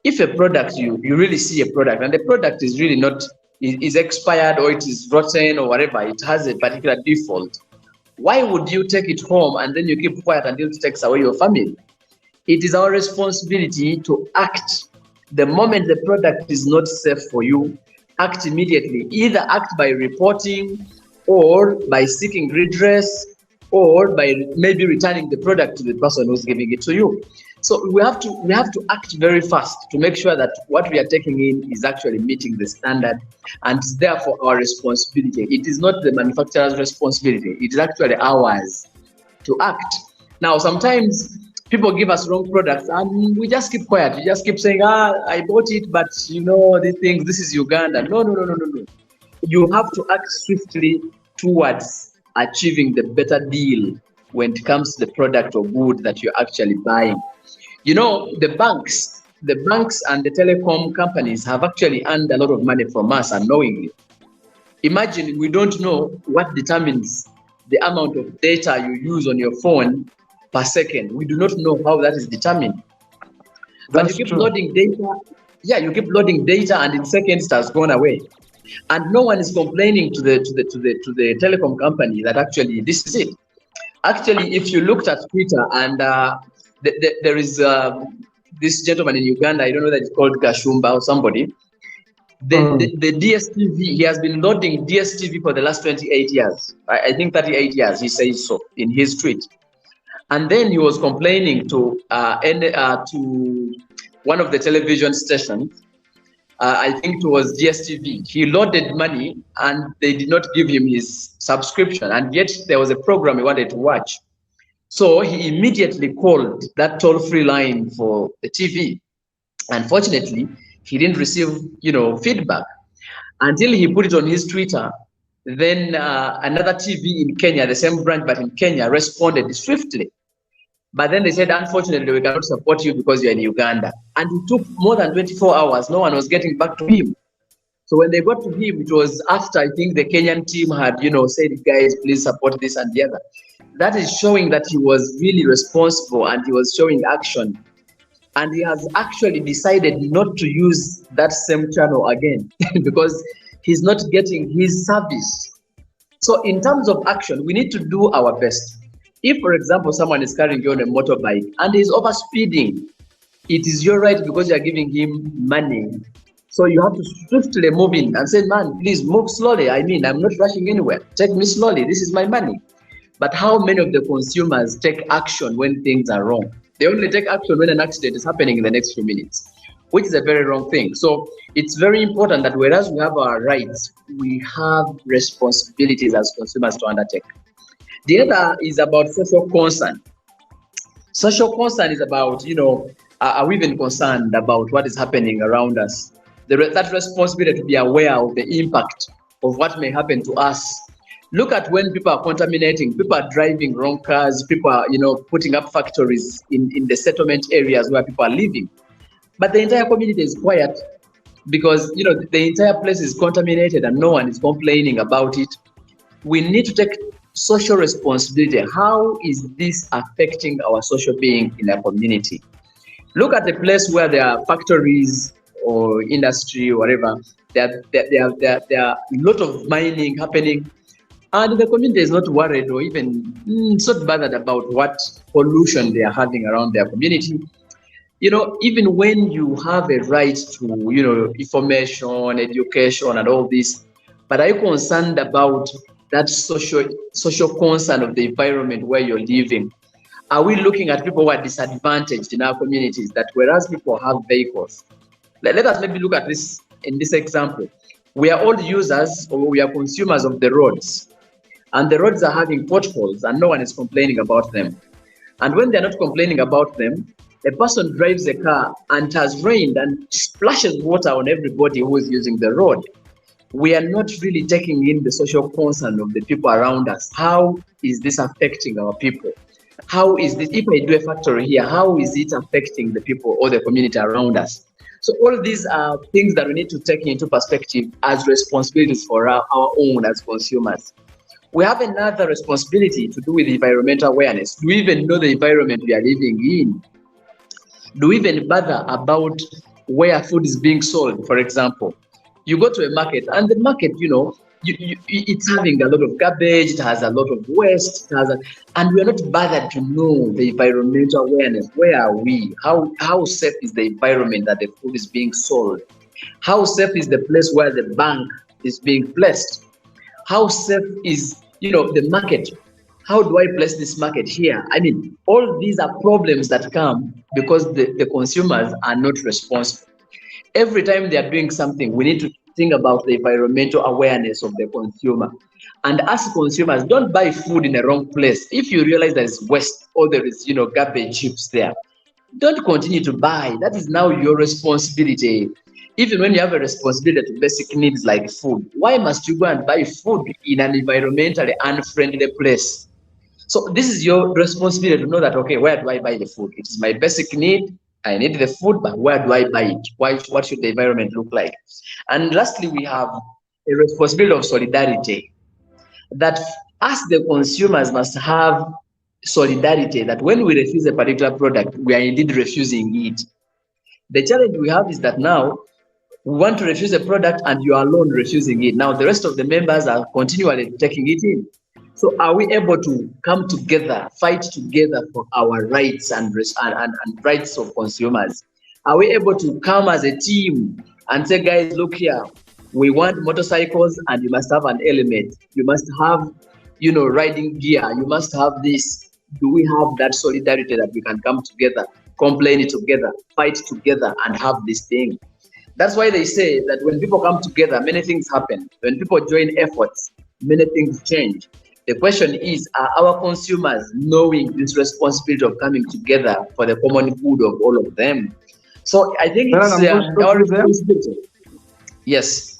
D: If a product, you really see a product and the product is really not, is expired or it is rotten or whatever, it has a particular default, why would you take it home and then you keep quiet until it takes away your family? It is our responsibility to act. The moment the product is not safe for you, act immediately. Either act by reporting or by seeking redress or by maybe returning the product to the person who's giving it to you. So we have to act very fast to make sure that what we are taking in is actually meeting the standard, and it's therefore our responsibility. It is not the manufacturer's responsibility. It is actually ours to act. Now, sometimes people give us wrong products and we just keep quiet. We just keep saying, I bought it, but you know, these things, this is Uganda. No. You have to act swiftly towards achieving the better deal when it comes to the product or good that you're actually buying. You know, the banks and the telecom companies have actually earned a lot of money from us unknowingly. Imagine we don't know what determines the amount of data you use on your phone per second. We do not know how that is determined. But you keep loading data. Yeah, you keep loading data, and in seconds it has gone away. And no one is complaining to the telecom company that actually this is it. Actually, if you looked at Twitter and there is this gentleman in Uganda, I don't know that it's called Kashumba or somebody. The DSTV, he has been loading DSTV for the last 28 years. I think 38 years, he says so in his tweet. And then he was complaining to one of the television stations. I think it was DSTV. He loaded money and they did not give him his subscription. And yet there was a program he wanted to watch. So he immediately called that toll-free line for the TV. Unfortunately, he didn't receive, feedback until he put it on his Twitter. Then another TV in Kenya, the same branch, but in Kenya, responded swiftly. But then they said, unfortunately, we cannot support you because you're in Uganda. And it took more than 24 hours. No one was getting back to him. So when they got to him, it was after, I think, the Kenyan team had, said, guys, please support this and the other. That is showing that he was really responsible and he was showing action. And he has actually decided not to use that same channel again because he's not getting his service. So in terms of action, we need to do our best. If, for example, someone is carrying you on a motorbike and he's over speeding, it is your right because you're giving him money. So you have to swiftly move in and say, man, please move slowly. I'm not rushing anywhere. Take me slowly. This is my money. But how many of the consumers take action when things are wrong? They only take action when an accident is happening in the next few minutes, which is a very wrong thing. So it's very important that whereas we have our rights, we have responsibilities as consumers to undertake. The other is about social concern. Social concern is about, are we even concerned about what is happening around us? That responsibility to be aware of the impact of what may happen to us. Look at when people are contaminating, people are driving wrong cars, people are, putting up factories in the settlement areas where people are living. But the entire community is quiet because, the entire place is contaminated and no one is complaining about it. We need to take social responsibility. How is this affecting our social being in a community? Look at the place where there are factories or industry or whatever. There are a lot of mining happening. And the community is not worried or even it's not bothered about what pollution they are having around their community. Even when you have a right to, information, education, and all this, but are you concerned about that social concern of the environment where you're living? Are we looking at people who are disadvantaged in our communities that whereas people have vehicles? Let us maybe look at this in this example. We are all users or we are consumers of the roads. And the roads are having potholes and no one is complaining about them. And when they're not complaining about them, a person drives a car and it has rained and splashes water on everybody who is using the road. We are not really taking in the social concern of the people around us. How is this affecting our people? How is this, if I do a factory here, how is it affecting the people or the community around us? So all of these are things that we need to take into perspective as responsibilities for our own as consumers. We have another responsibility to do with environmental awareness. Do we even know the environment we are living in? Do we even bother about where food is being sold? For example, you go to a market and the market, it's having a lot of garbage, it has a lot of waste, and we are not bothered to know the environmental awareness. Where are we? How safe is the environment that the food is being sold? How safe is the place where the bank is being placed? How safe is, the market? How do I place this market here? All these are problems that come because the consumers are not responsible. Every time they are doing something, we need to think about the environmental awareness of the consumer. And as consumers, don't buy food in the wrong place. If you realize there is waste or there is, garbage chips there, don't continue to buy. That is now your responsibility. Even when you have a responsibility to basic needs like food, why must you go and buy food in an environmentally unfriendly place? So this is your responsibility to know that, okay, where do I buy the food? It is my basic need. I need the food, but where do I buy it? What should the environment look like? And lastly, we have a responsibility of solidarity. That us, the consumers, must have solidarity that when we refuse a particular product, we are indeed refusing it. The challenge we have is that now, we want to refuse a product and you are alone refusing it. Now, the rest of the members are continually taking it in. So are we able to come together, fight together for our rights and rights of consumers? Are we able to come as a team and say, guys, look here, we want motorcycles and you must have an element. You must have, riding gear. You must have this. Do we have that solidarity that we can come together, complain together, fight together, and have this thing? That's why they say that when people come together, many things happen. When people join efforts, many things change. The question is, are our consumers knowing this responsibility of coming together for the common good of all of them? So I think it's our responsibility. Yes.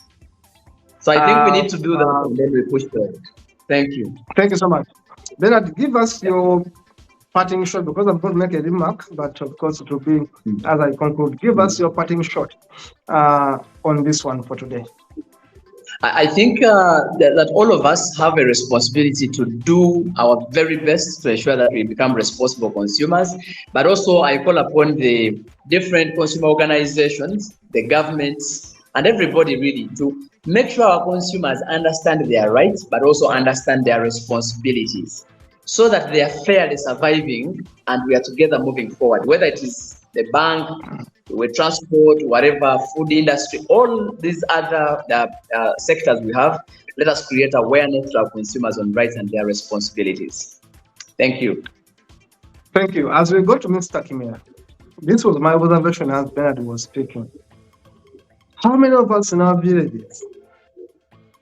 D: So I think we need to do that and then we push forward. Thank you.
B: Thank you so much. Bernard, give us your parting shot, because I'm going to make a remark, but of course it will be as I conclude. Give us your parting shot on this one for today.
D: I think that all of us have a responsibility to do our very best to ensure that we become responsible consumers, but also I call upon the different consumer organizations, the governments, and everybody really to make sure our consumers understand their rights, but also understand their responsibilities, so that they are fairly surviving and we are together moving forward, whether it is the bank, with transport, whatever, food industry, all these other sectors we have. Let us create awareness to our consumers on rights and their responsibilities. Thank you.
B: Thank you. As we go to Mr. Kimera, this was my observation as Bernard was speaking. How many of us in our villages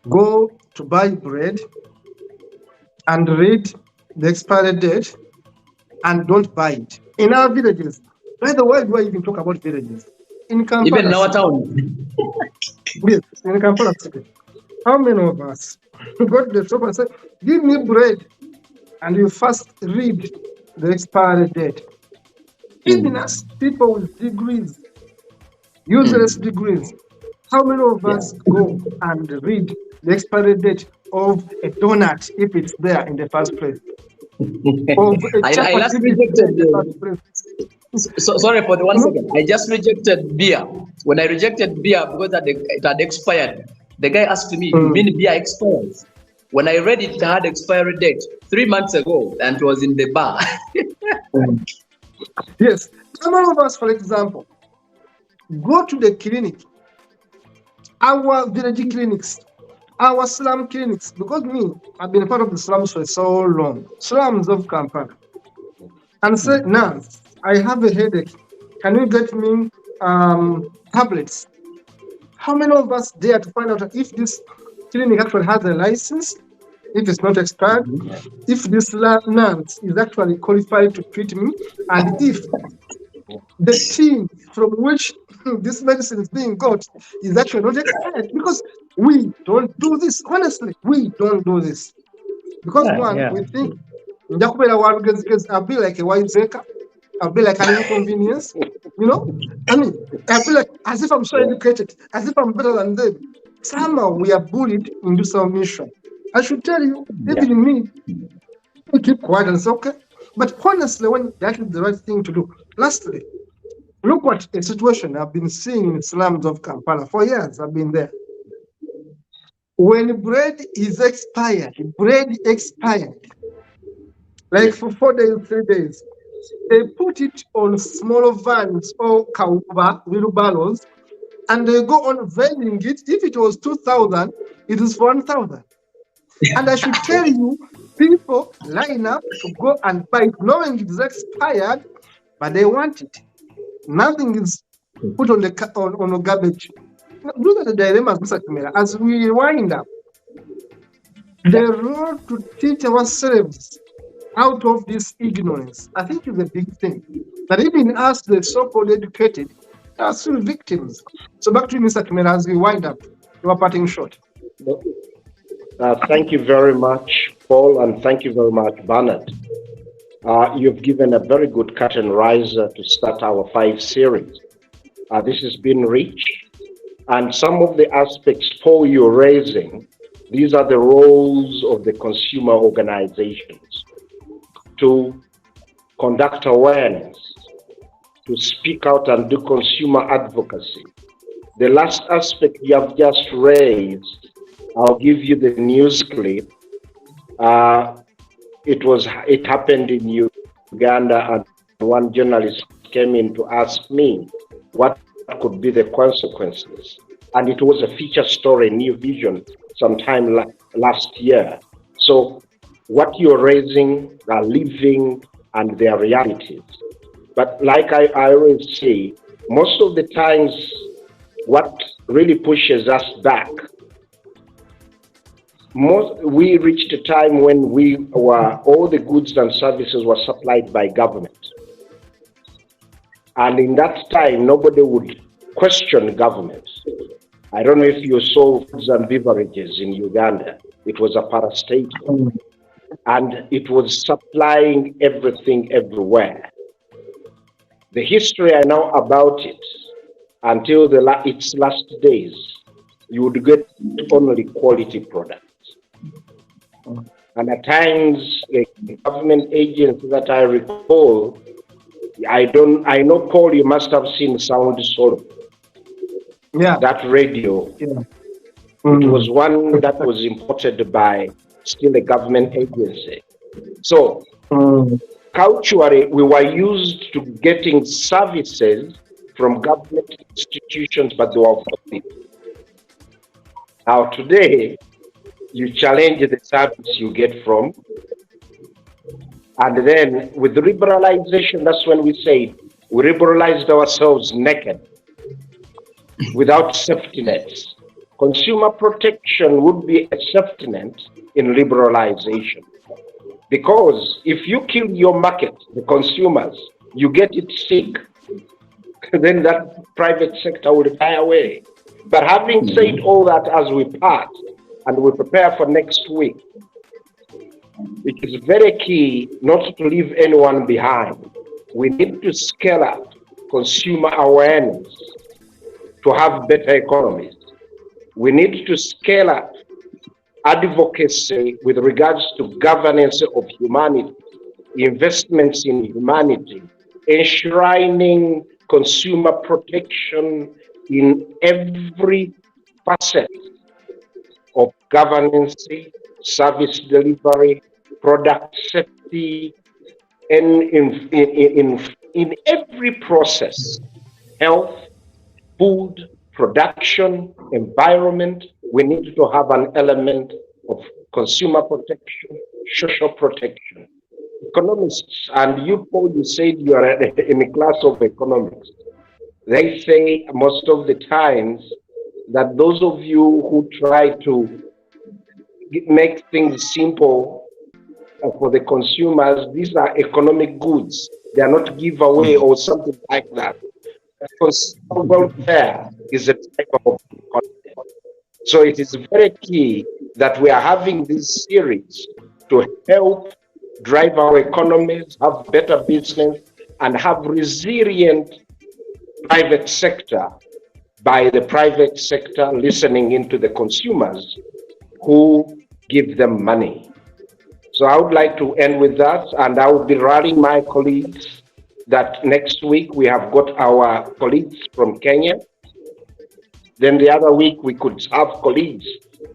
B: go to buy bread and read the expiry date and don't buy it? In our villages. By the way, do I even talk about villages? In Kampala,
D: even in our town.
B: Yes, in Kampala City. How many of us go to the shop and say, give me bread, and you first read the expiry date? Even us, people with degrees, useless degrees, how many of us go and read the expiry date of a donut if it's there in the first place?
D: I last rejected sorry for the 1 second. I just rejected beer. When I rejected beer because it had expired, the guy asked me, you mean beer expires? When I read it had expiry date 3 months ago and it was in the bar.
B: Yes. Some of us, for example, go to the clinic, our village clinics, our slum clinics, because I've been a part of the slums for so long, slums of Kampala, and say, nurse, I have a headache. Can you get me tablets? How many of us dare to find out if this clinic actually has a license, if it's not expired, if this nurse is actually qualified to treat me, and if the team from which this medicine is being got is actually not expired? Because we don't do this. Honestly, we don't do this. Because we think, I'll be like a wiseacre, I'll be like an inconvenience, I mean, I feel like as if I'm so educated, as if I'm better than them. Somehow we are bullied into submission. I should tell you, even me, I keep quiet and say, okay. But honestly, when that is the right thing to do. Lastly, look what a situation I've been seeing in slums of Kampala. For years, I've been there. When bread is expired, like for 4 days, 3 days, they put it on smaller vans or wheelbarrows, and they go on vending it. If it was 2,000, it is 1,000. And I should tell you, people line up to go and buy it, knowing it is expired, but they want it. Nothing is put on the garbage. Those are the dilemmas, Mr. Kimera. As we wind up, the road to teach ourselves out of this ignorance, I think, is a big thing. That even us, the so-called educated, are still victims. So back to you, Mr. Kimera, as we wind up, your parting shot.
C: Thank you very much, Paul, and thank you very much, Bernard. You've given a very good curtain riser to start our 5 series. This has been rich, and some of the aspects, Paul, you're raising, these are the roles of the consumer organizations to conduct awareness, to speak out and do consumer advocacy. The last aspect you have just raised, I'll give you the news clip. It happened in Uganda, and one journalist came in to ask me what could be the consequences. And it was a feature story, New Vision, sometime last year. So what you're raising are living and their realities. But like I always say, most of the times, what really pushes us back, we reached a time when all the goods and services were supplied by government. And in that time, nobody would question government. I don't know if you saw foods and beverages in Uganda. It was a parastatal. And it was supplying everything everywhere. The history I know about it, until its last days, you would get only quality products. And at times, a government agency that I recall, I know, Paul, you must have seen Sound Solo.
B: Yeah.
C: That radio. Yeah. It was one that was imported by still a government agency. So, culturally, we were used to getting services from government institutions, but they were free. Now, today, you challenge the service you get from. And then with liberalization, that's when we say we liberalized ourselves naked without safety nets. Consumer protection would be a safety net in liberalization. Because if you kill your market, the consumers, you get it sick, then that private sector will die away. But having said all that, as we part and we prepare for next week, it is very key not to leave anyone behind. We need to scale up consumer awareness to have better economies. We need to scale up advocacy with regards to governance of humanity, investments in humanity, enshrining consumer protection in every facet of governance, service delivery, product safety, and in every process, health, food, production, environment, we need to have an element of consumer protection, social protection. Economists, and you, Paul, you said you are in a class of economics. They say most of the times that those of you who try to make things simple for the consumers, these are economic goods. They are not giveaway or something like that. Consumer welfare is a type of economy. So it is very key that we are having this series to help drive our economies, have better business, and have resilient private sector by the private sector listening into the consumers who give them money. So I would like to end with that, and I would be rallying my colleagues that next week we have got our colleagues from Kenya. Then the other week we could have colleagues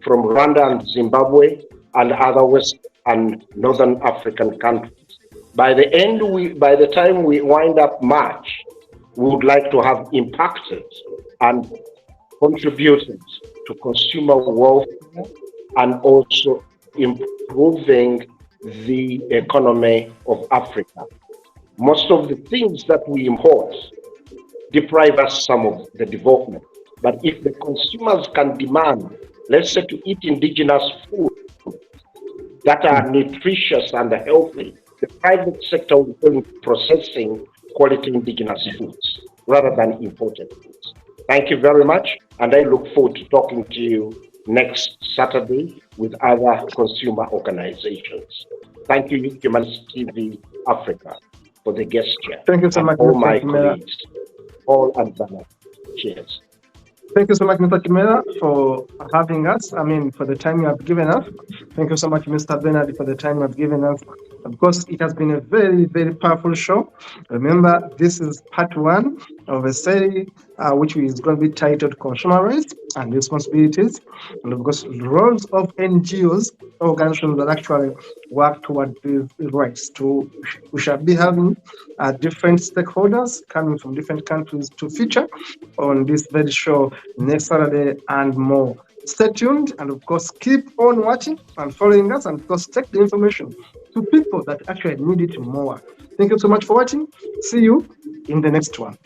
C: from Rwanda and Zimbabwe and other West and Northern African countries. By the time we wind up March, we would like to have impacted and contributed to consumer welfare and also improving the economy of Africa. Most of the things that we import deprive us some of the development. But if the consumers can demand, let's say, to eat indigenous food that are nutritious and healthy, the private sector will be processing quality indigenous foods rather than imported foods. Thank you very much, and I look forward to talking to you next Saturday with other consumer organizations. Thank you, Humanist TV Africa, for the gesture.
B: Thank you so much,
C: all my colleagues, all and Bernard. Cheers.
B: Thank you so much, Mr. Kimera, for having us. I mean, for the time you have given us. Thank you so much, Mr. Bernard, for the time you have given us. Of course, it has been a very, very powerful show. Remember, this is part one of a series which is going to be titled Consumer Rights and Responsibilities, and of course, roles of NGOs organizations that actually work toward these rights. We shall be having different stakeholders coming from different countries to feature on this very show next Saturday and more. Stay tuned and of course keep on watching and following us, and of course take the information to people that actually need it more. Thank you so much for watching. See you in the next one.